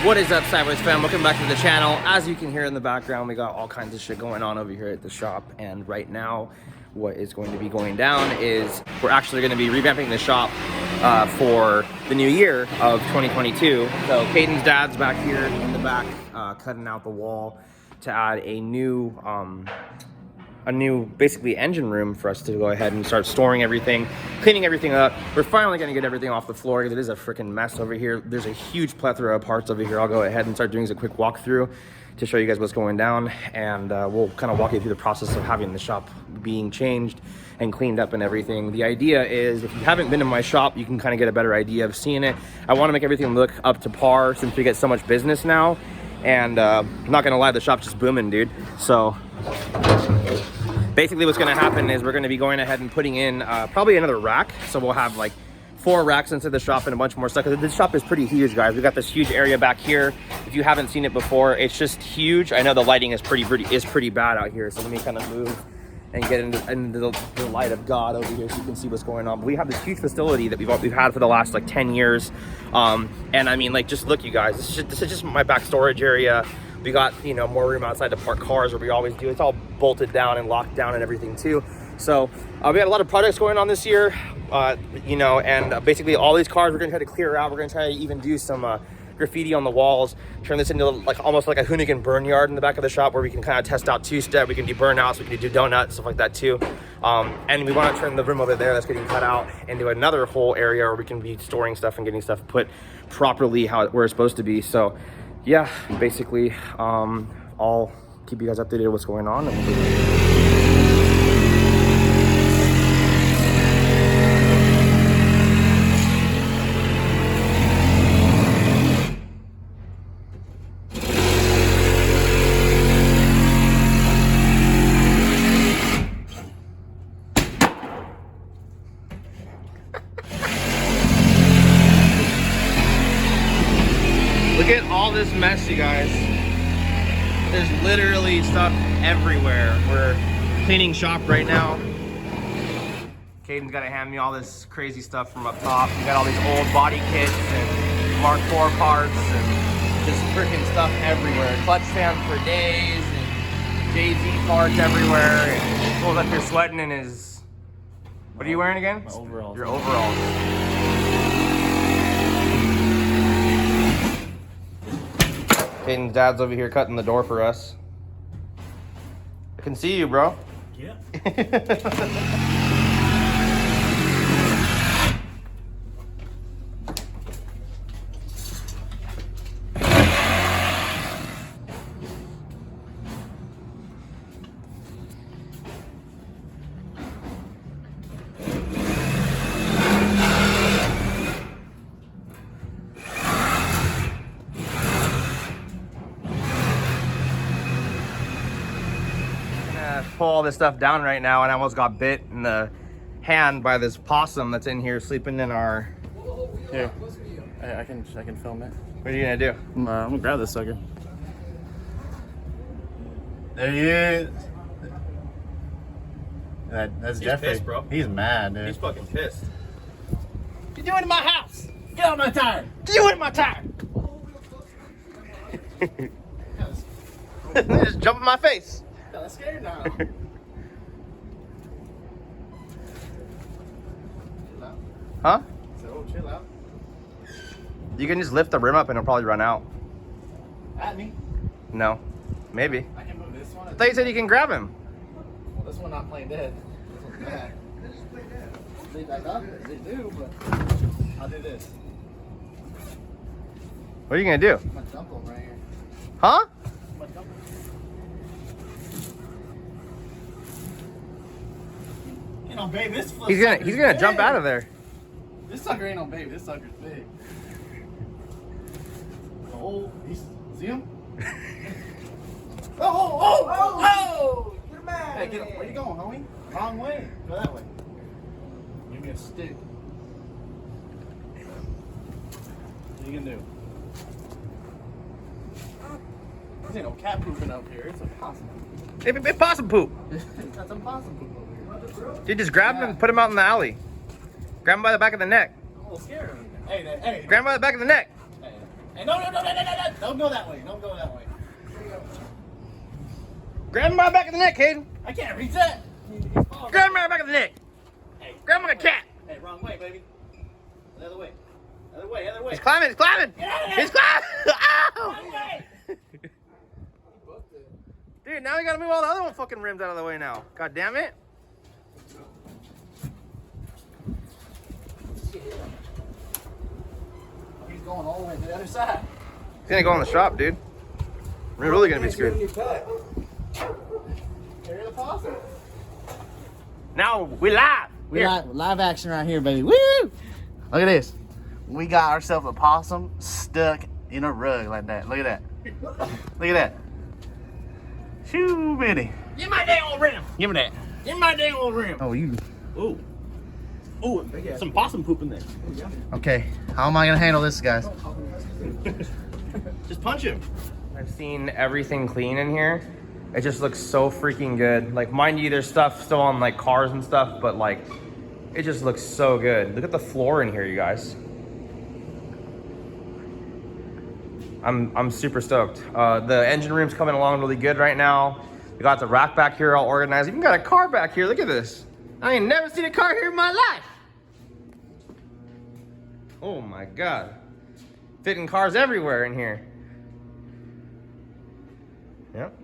What is up, Sideways fam? Welcome back to the channel. As you can hear in the background, we got all kinds of shit going on over here at the shop. And right now, what is going to be going down is we're actually going to be revamping the shop for the new year of 2022. So Caden's dad's back here in the back, cutting out the wall to add a new basically engine room for us to go ahead and start storing everything, cleaning everything up. We're finally gonna get everything off the floor. It is a freaking mess over here. There's a huge plethora of parts over here. I'll go ahead and start doing a quick walkthrough to show you guys what's going down, and we'll kind of walk you through the process of having the shop being changed and cleaned up and everything. The idea is, if you haven't been to my shop, you can kind of get a better idea of seeing it. I want to make everything look up to par since we get so much business now, and I'm not gonna lie, the shop's just booming, dude. So basically what's going to happen is we're going to be going ahead and putting in probably another rack. So we'll have like 4 racks inside the shop and a bunch more stuff. This shop is pretty huge, guys. We've got this huge area back here. If you haven't seen it before, it's just huge. I know the lighting is pretty bad out here. So let me kind of move and get into the light of God over here so you can see what's going on. But we have this huge facility that we've had for the last like 10 years. And I mean, like, just look, you guys, this is just my back storage area. We got, you know, more room outside to park cars where we always do. It's all bolted down and locked down and everything too. So we had a lot of projects going on this year, you know, and basically all these cars we're gonna try to clear out. We're gonna try to even do some graffiti on the walls, turn this into like almost like a Hoonigan burn yard in the back of the shop where we can kind of test out two-step. We can do burnouts, we can do donuts, stuff like that too. And we want to turn the room over there that's getting cut out into another whole area where we can be storing stuff and getting stuff put properly where it's supposed to be. So yeah, basically, I'll keep you guys updated on what's going on. Look at all this mess, you guys. There's literally stuff everywhere. We're cleaning shop right now. Caden's got to hand me all this crazy stuff from up top. We got all these old body kits and Mark IV parts and just freaking stuff everywhere. Clutch fans for days and Jay-Z parts everywhere. And Cole's up here sweating in his... What are you wearing again? My overalls. Your overalls. Caden's dad's over here cutting the door for us. I can see you, bro. Yeah. Pull all this stuff down right now, and I almost got bit in the hand by this possum that's in here sleeping in our... Here, I can film it. What are you gonna do? I'm gonna grab this sucker. There he is. That's Jeffrey. Pissed, bro. He's mad, dude. He's fucking pissed. What you doing in my house? Get out of my tire. What you in my tire? Just jump in my face. I'm scared now. Huh? So chill out. You can just lift the rim up and it'll probably run out. At me. No. Maybe. I can move this one. I thought you said you can grab him. Well, this one not playing dead. This one's bad. They back up. They do, but I'll do this. What are you gonna do? I'm gonna dump them right here. Huh? I'm gonna dump them. You know, babe, this He's gonna jump out of there. This sucker ain't no baby. This sucker's big. Oh, see him? Oh! You're mad. Hey, get up. Where you going, homie? Wrong way. Go that way. Give me a stick. What are you gonna do? This ain't no cat pooping up here. It's a possum. It's possum poop. That's a possum poop over here. Dude, just grab him and put him out in the alley. Grab him by the back of the neck. I'm a little scared of him. Hey, Grab him by the back of the neck. Hey, no. Don't go that way. Don't go that way. Grab him by the back of the neck, Caden. I can't reach that. Grab him by the back of the neck. Hey, grab him like a cat. Hey, wrong way, baby. The other way. Other way, other way. He's climbing, he's climbing. Get out of there. He's climbing. Ow! Wrong way. Dude, now we gotta move all the other one fucking rims out of the way now. God damn it. He's going all the way to the other side. He's gonna go in the shop, dude. We're really gonna be screwed. Here's the possum. Now we live. We live action right here, baby. Woo! Look at this. We got ourselves a possum stuck in a rug like that. Look at that. Look at that. Shoo, bitty. Give my dang old rim. Give me that. Give my dang old rim. Oh, you. Ooh. Ooh, some possum poop in there. Okay. How am I gonna handle this, guys? Just punch him. I've seen everything clean in here. It just looks so freaking good. Like, mind you, there's stuff still on like cars and stuff, but like, it just looks so good. Look at the floor in here, you guys. I'm super stoked. The engine room's coming along really good right now. We got the rack back here all organized. Even got a car back here. Look at this. I ain't never seen a car here in my life. Oh my God. Fitting cars everywhere in here. Yep.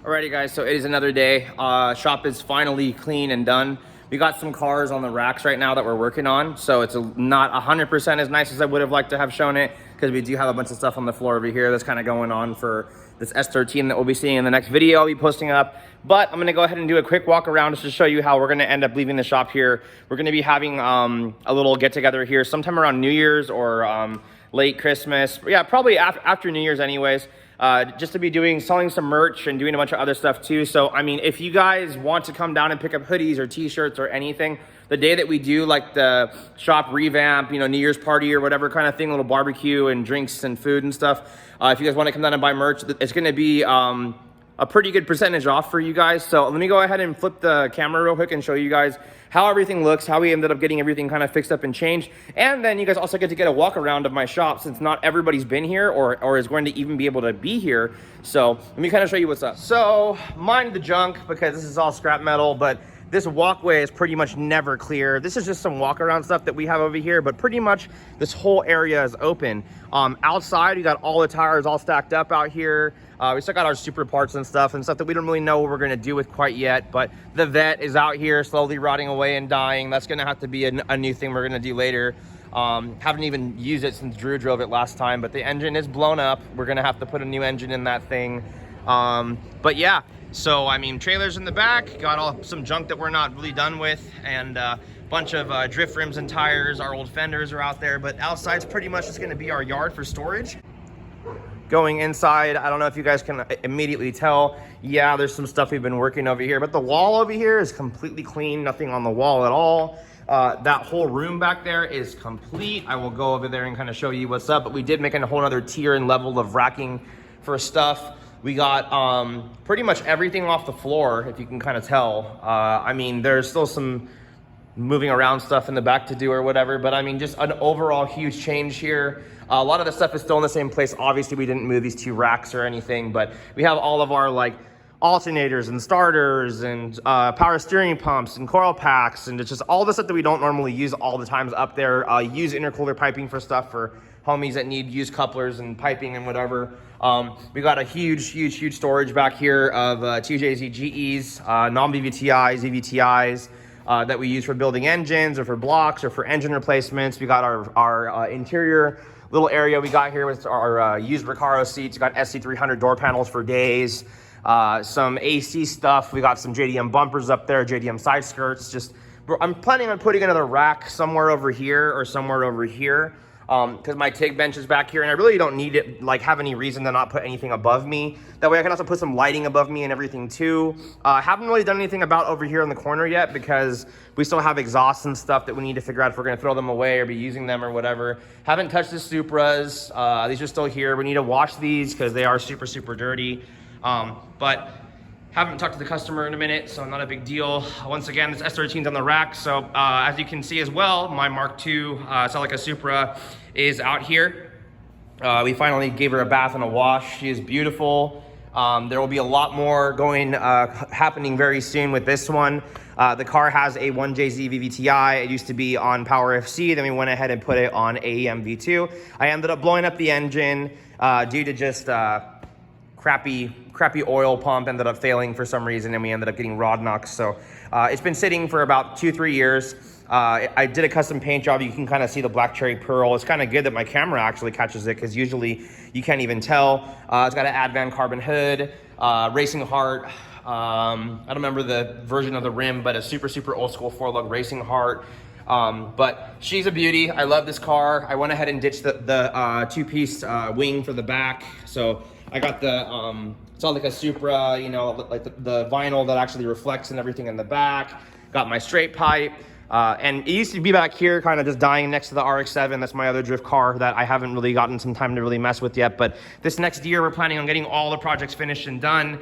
Alrighty guys, so it is another day. Shop is finally clean and done. We got some cars on the racks right now that we're working on, so it's not 100% as nice as I would have liked to have shown it, because we do have a bunch of stuff on the floor over here that's kind of going on for this S13 that we'll be seeing in the next video I'll be posting up. But I'm gonna go ahead and do a quick walk around just to show you how we're gonna end up leaving the shop here. We're gonna be having a little get together here sometime around New Year's or late Christmas. Yeah, probably after New Year's anyways. Just to be selling some merch and doing a bunch of other stuff too. So, I mean, if you guys want to come down and pick up hoodies or t-shirts or anything, the day that we do like the shop revamp, you know, New Year's party or whatever kind of thing, a little barbecue and drinks and food and stuff. If you guys want to come down and buy merch, it's going to be a pretty good percentage off for you guys. So let me go ahead and flip the camera real quick and show you guys how everything looks, how we ended up getting everything kind of fixed up and changed. And then you guys also get to get a walk around of my shop, since not everybody's been here or is going to even be able to be here. So let me kind of show you what's up. So mind the junk, because this is all scrap metal, but this walkway is pretty much never clear. This is just some walk around stuff that we have over here, but pretty much this whole area is open. Outside, we got all the tires all stacked up out here. We still got our super parts and stuff that we don't really know what we're gonna do with quite yet, but the vet is out here slowly rotting away and dying. That's gonna have to be a new thing we're gonna do later. Haven't even used it since Drew drove it last time, but the engine is blown up. We're gonna have to put a new engine in that thing. But yeah, so I mean, trailers in the back, got some junk that we're not really done with, and bunch of drift rims and tires. Our old fenders are out there, but outside's pretty much just gonna be our yard for storage. Going inside, I don't know if you guys can immediately tell, yeah, there's some stuff we've been working over here, but the wall over here is completely clean, nothing on the wall at all. That whole room back there is complete. I will go over there and kind of show you what's up, but we did make a whole other tier and level of racking for stuff. We got pretty much everything off the floor, if you can kind of tell. I mean, there's still some moving around stuff in the back to do or whatever, but I mean, just an overall huge change here. A lot of the stuff is still in the same place. Obviously, we didn't move these two racks or anything, but we have all of our like alternators and starters and power steering pumps and coil packs, and it's just all the stuff that we don't normally use all the times up there. Use intercooler piping for stuff for homies that need used couplers and piping and whatever. We got a huge storage back here of TJZ GEs, non-VVTIs, EVTIs, that we use for building engines or for blocks or for engine replacements. We got our interior little area we got here with our used Recaro seats. We got SC300 door panels for days. Some AC stuff. We got some JDM bumpers up there, JDM side skirts. I'm planning on putting another rack somewhere over here or somewhere over here, because my TIG bench is back here, and I really don't need it, like, have any reason to not put anything above me. That way I can also put some lighting above me and everything too. Haven't really done anything about over here in the corner yet, because we still have exhausts and stuff that we need to figure out if we're gonna throw them away or be using them or whatever. Haven't touched the Supras. These are still here. We need to wash these because they are super dirty. But haven't talked to the customer in a minute, so not a big deal. Once again, this S13's on the rack, so as you can see as well, my Mark II Celica Supra is out here. We finally gave her a bath and a wash. She is beautiful. There will be a lot more happening very soon with this one. The car has a 1JZ VVTi. It used to be on Power FC. Then we went ahead and put it on AEM V2. I ended up blowing up the engine due to just crappy oil pump ended up failing for some reason, and we ended up getting rod knocks. So it's been sitting for about 2-3 years. I did a custom paint job. You can kind of see the black cherry pearl. It's kind of good that my camera actually catches it, because usually you can't even tell. It's got an Advan carbon hood, Racing Heart. I don't remember the version of the rim, but a super old school 4-lug Racing Heart. But she's a beauty. I love this car. I went ahead and ditched the two-piece wing for the back. So I got the, it's all like a Supra, you know, like the vinyl that actually reflects and everything in the back. Got my straight pipe. And it used to be back here, kind of just dying next to the RX-7. That's my other drift car that I haven't really gotten some time to really mess with yet. But this next year, we're planning on getting all the projects finished and done.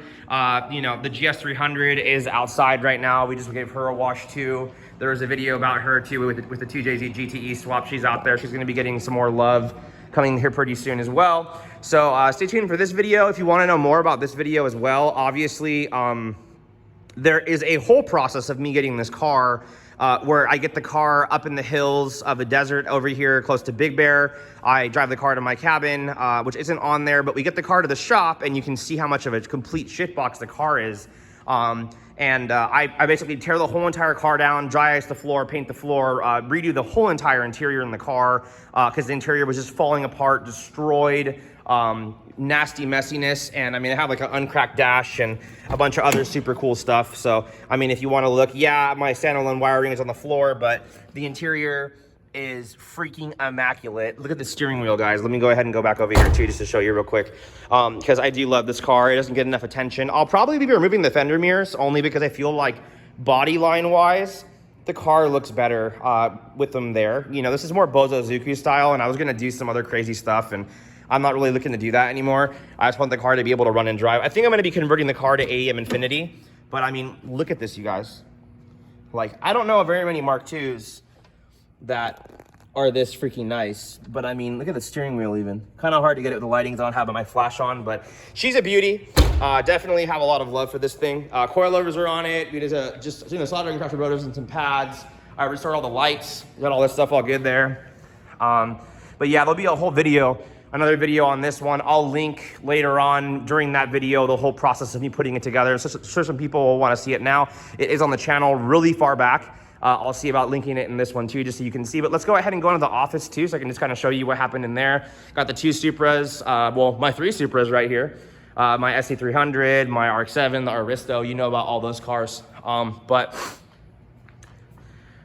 You know, the GS300 is outside right now. We just gave her a wash too. There was a video about her too with the 2JZ GTE swap. She's out there. She's going to be getting some more love coming here pretty soon as well. So stay tuned for this video. If you want to know more about this video as well, obviously there is a whole process of me getting this car. Where I get the car up in the hills of the desert over here close to Big Bear. I drive the car to my cabin, which isn't on there, but we get the car to the shop and you can see how much of a complete shitbox the car is. I basically tear the whole entire car down, dry ice the floor, paint the floor, redo the whole entire interior in the car because the interior was just falling apart, destroyed. Nasty messiness, and I mean I have like an uncracked dash and a bunch of other super cool stuff. So I mean, if you want to look, yeah, my standalone wiring is on the floor, but the interior is freaking immaculate. Look at the steering wheel, guys. Let me go ahead and go back over here too, just to show you real quick, because I do love this car. It doesn't get enough attention. I'll probably be removing the fender mirrors only because I feel like body line wise the car looks better with them there. You know, this is more Bozozuku style, and I was gonna do some other crazy stuff, and I'm not really looking to do that anymore. I just want the car to be able to run and drive. I think I'm going to be converting the car to AEM Infinity. But I mean, look at this, you guys. Like, I don't know of very many Mark IIs that are this freaking nice. But I mean, look at the steering wheel even. Kind of hard to get it with the lightings on, having my flash on. But she's a beauty. Definitely have a lot of love for this thing. Coilovers are on it. We did just soldering crusher rotors and some pads. I restored all the lights. Got all this stuff all good there. But yeah, there'll be a whole video. Another video on this one. I'll link later on during that video the whole process of me putting it together. So some people will want to see it now. It is on the channel really far back. I'll see about linking it in this one too, just so you can see. But let's go ahead and go into the office too, so I can just kind of show you what happened in there. Got the 2 Supras, well, my 3 Supras right here. My SC300, my RX-7, the Aristo. You know about all those cars. But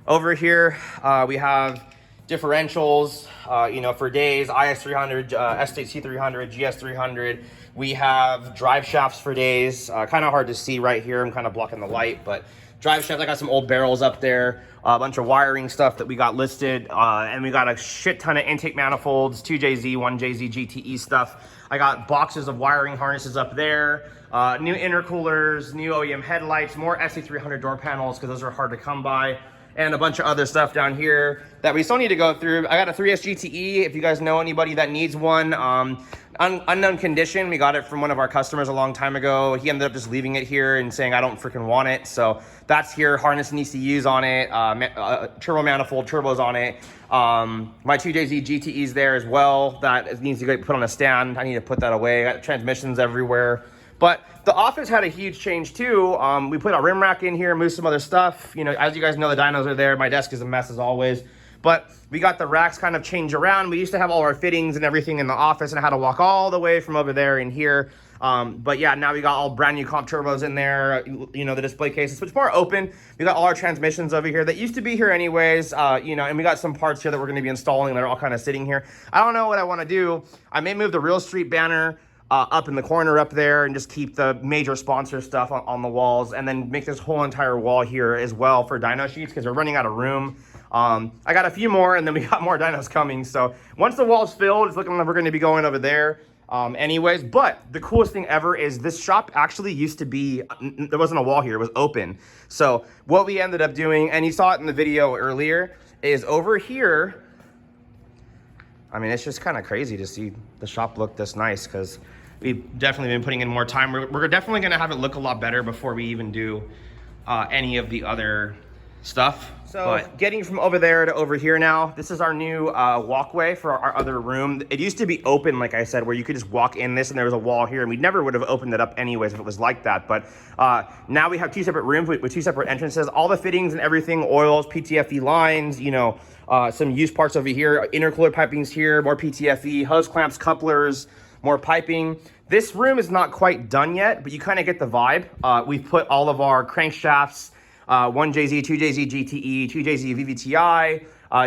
over here, we have differentials, you know, for days, IS300, ST300, GS300. We have drive shafts for days. Kind of hard to see right here. I'm kind of blocking the light, but drive shafts. I got some old barrels up there, a bunch of wiring stuff that we got listed, and we got a shit ton of intake manifolds, 2JZ, 1JZ GTE stuff. I got boxes of wiring harnesses up there, new intercoolers, new OEM headlights, more SC300 door panels because those are hard to come by, and a bunch of other stuff down here that we still need to go through. I got a 3S GTE, if you guys know anybody that needs one. Unknown condition, we got it from one of our customers a long time ago. He ended up just leaving it here and saying, I don't freaking want it. So that's here, harness and ECUs on it, turbo manifold, turbos on it. My 2JZ GTE's there as well. That needs to get put on a stand. I need to put that away. I got transmissions everywhere. But the office had a huge change too. We put a rim rack in here, moved some other stuff. You know, as you guys know, the dynos are there. My desk is a mess as always. But we got the racks kind of changed around. We used to have all our fittings and everything in the office, and I had to walk all the way from over there in here. But yeah, now we got all brand new comp turbos in there, you know, the display cases, which is more open. We got all our transmissions over here that used to be here anyways, you know, and we got some parts here that we're going to be installing that are all kind of sitting here. I don't know what I want to do. I may move the Real Street banner up in the corner up there and just keep the major sponsor stuff on the walls, and then make this whole entire wall here as well for dyno sheets because we're running out of room. I got a few more, and then we got more dynos coming. So once the wall's filled, it's looking like we're going to be going over there. Anyways, but the coolest thing ever is this shop actually used to be, there wasn't a wall here, it was open. So what we ended up doing, and you saw it in the video earlier, is over here, I mean, it's just kind of crazy to see the shop look this nice, because we've definitely been putting in more time. We're definitely gonna have it look a lot better before we even do any of the other stuff. So getting from over there to over here now, this is our new walkway for our other room. It used to be open, like I said, where you could just walk in this and there was a wall here, and we never would have opened it up anyways if it was like that. But now we have 2 separate rooms with 2 separate entrances, all the fittings and everything, oils, PTFE lines, you know, some used parts over here, intercooler pipings here, more PTFE, hose clamps, couplers, more piping. This room is not quite done yet, but you kind of get the vibe. We've put all of our crankshafts, 1JZ, 2JZ GTE, 2JZ VVTI,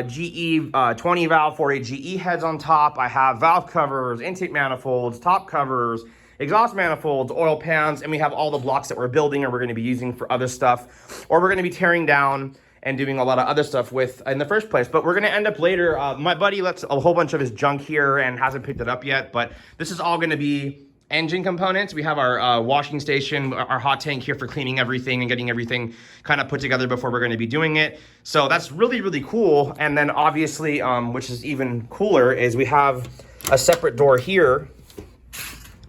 GE 20 valve 48 GE heads on top. I have valve covers, intake manifolds, top covers, exhaust manifolds, oil pans, and we have all the blocks that we're building or we're going to be using for other stuff, or we're going to be tearing down and doing a lot of other stuff with in the first place. But we're going to end up later. My buddy left a whole bunch of his junk here and hasn't picked it up yet, but this is all going to be engine components. We have our washing station, our hot tank here for cleaning everything and getting everything kind of put together before we're going to be doing it. So that's really, really cool. And then obviously, which is even cooler, is we have a separate door here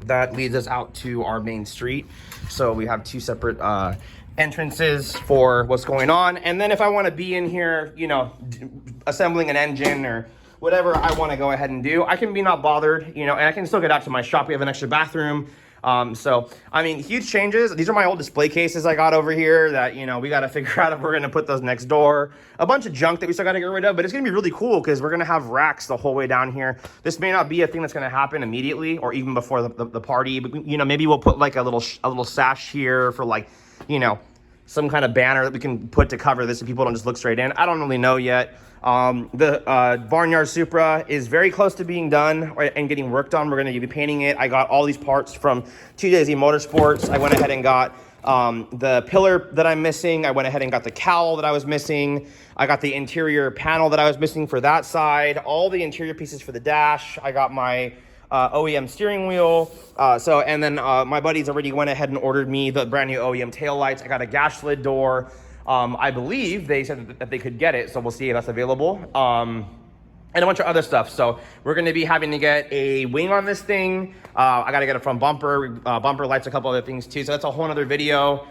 that leads us out to our main street. So we have 2 separate entrances for what's going on. And then if I want to be in here, you know, assembling an engine or whatever I want to go ahead and do, I can be not bothered, you know, and I can still get out to my shop. We have an extra bathroom. So, I mean, huge changes. These are my old display cases I got over here that, you know, we got to figure out if we're going to put those next door. A bunch of junk that we still got to get rid of, but it's going to be really cool because we're going to have racks the whole way down here. This may not be a thing that's going to happen immediately or even before the party, but, you know, maybe we'll put like a little sash here for, like, you know, some kind of banner that we can put to cover this so people don't just look straight in. I don't really know yet. The Barnyard Supra is very close to being done and getting worked on. We're going to be painting it. I got all these parts from 2JZ Motorsports. I went ahead and got the pillar that I'm missing. I went ahead and got the cowl that I was missing. I got the interior panel that I was missing for that side. All the interior pieces for the dash. I got my OEM steering wheel. And then my buddies already went ahead and ordered me the brand new OEM taillights. I got a gas lid door. I believe they said that they could get it, so we'll see if that's available. And a bunch of other stuff. So we're going to be having to get a wing on this thing. I got to get a front bumper, bumper lights, a couple other things too. So that's a whole other video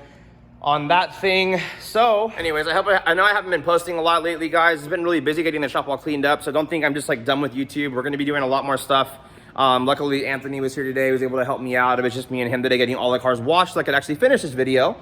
on that thing. So anyways, I know I haven't been posting a lot lately, guys. It's been really busy getting the shop all cleaned up. So don't think I'm just like done with YouTube. We're going to be doing a lot more stuff. Luckily Anthony was here today. He was able to help me out. It was just me and him today getting all the cars washed so I could actually finish this video.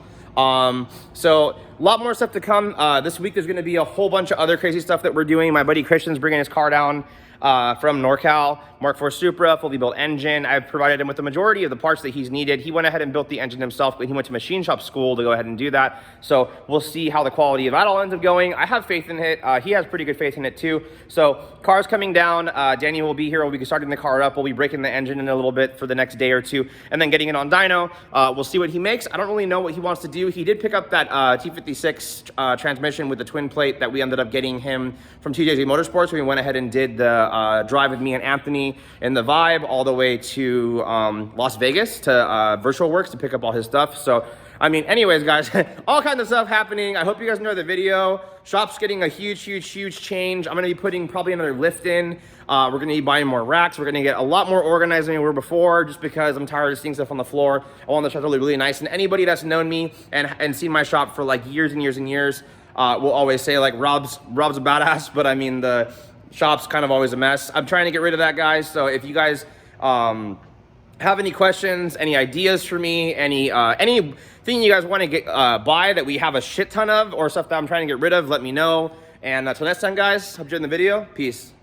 So a lot more stuff to come. This week there's going to be a whole bunch of other crazy stuff that we're doing. My buddy Christian's bringing his car down from NorCal, Mark IV Supra, fully built engine. I've provided him with the majority of the parts that he's needed. He went ahead and built the engine himself, but he went to machine shop school to go ahead and do that. So we'll see how the quality of that all ends up going. I have faith in it. He has pretty good faith in it too. So car's coming down. Danny will be here. We'll be starting the car up. We'll be breaking the engine in a little bit for the next day or two and then getting it on dyno. We'll see what he makes. I don't really know what he wants to do. He did pick up that T56 transmission with the twin plate that we ended up getting him from 2JZ Motorsports. We went ahead and did the drive with me and Anthony in the Vibe all the way to Las Vegas to Virtual Works to pick up all his stuff. So I mean, anyways, guys, all kinds of stuff happening. I hope you guys enjoy the video. Shop's getting a huge change. I'm gonna be putting probably another lift in. We're gonna be buying more racks. We're gonna get a lot more organized than we were before, just because I'm tired of seeing stuff on the floor. I want the shop to look really nice. And anybody that's known me and seen my shop for like years and years will always say like Rob's a badass, but I mean the shop's kind of always a mess. I'm trying to get rid of that, guys. So if you guys have any questions, any ideas for me, anything you guys want to get buy that we have a shit ton of, or stuff that I'm trying to get rid of, let me know. And until next time, guys, hope you enjoyed the video. Peace.